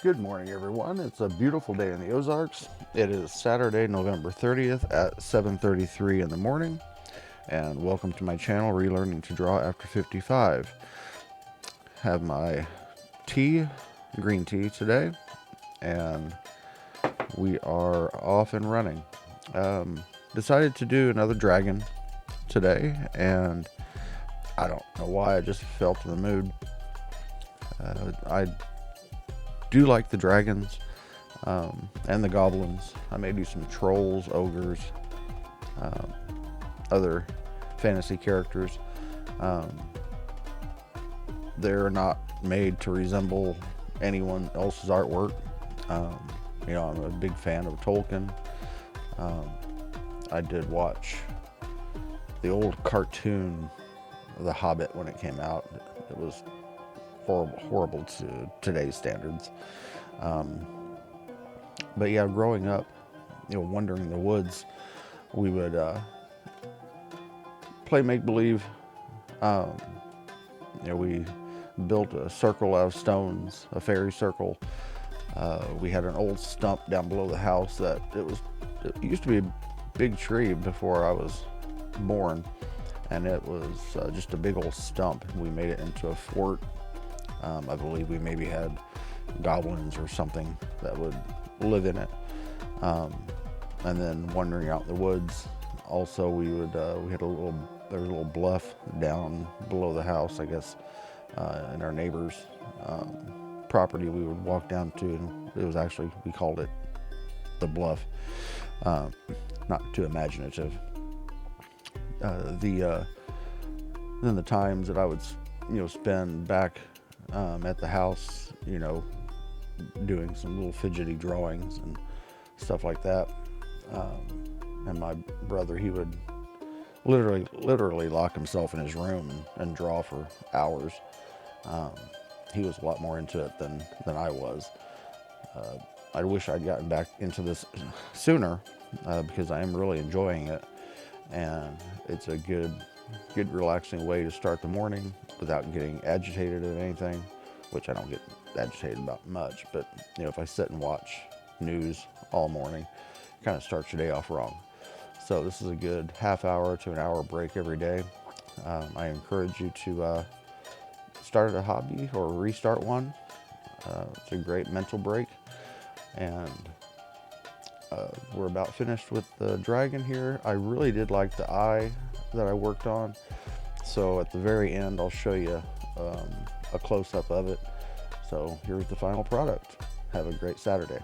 Good morning, everyone. It's a beautiful day in the Ozarks. It is Saturday, November 30th at 7:33 in the morning, and welcome to my channel, Relearning to Draw After 55. Have my tea, green tea today, and we are off and running. Decided to do another dragon today, and I don't know why, I just felt in the mood. I do like the dragons and the goblins. I may do some trolls, ogres, other fantasy characters. They're not made to resemble anyone else's artwork. I'm a big fan of Tolkien. I did watch the old cartoon, The Hobbit, when it came out. It was horrible to today's standards. But yeah, growing up, wandering in the woods, we would play make-believe. We built a circle out of stones, a fairy circle. We had an old stump down below the house it used to be a big tree before I was born, and it was just a big old stump. We made it into a fort. I believe we maybe had goblins or something that would live in it. And then wandering out in the woods, also we had there was a little bluff down below the house, I guess, in our neighbor's property we would walk down to, and it was actually, we called it the bluff. Not too imaginative. Then the times that I would spend back at the house, doing some little fidgety drawings and stuff like that. And my brother, he would literally lock himself in his room and draw for hours. He was a lot more into it than I was. I wish I'd gotten back into this sooner, because I am really enjoying it, and it's a good relaxing way to start the morning without getting agitated at anything, which I don't get agitated about much. But if I sit and watch news all morning, it kind of starts your day off wrong. So this is a good half hour to an hour break every day. I encourage you to start a hobby or restart one. It's a great mental break. And we're about finished with the dragon here. I really did like the eye that I worked on. So at the very end, I'll show you a close-up of it. So here's the final product. Have a great Saturday.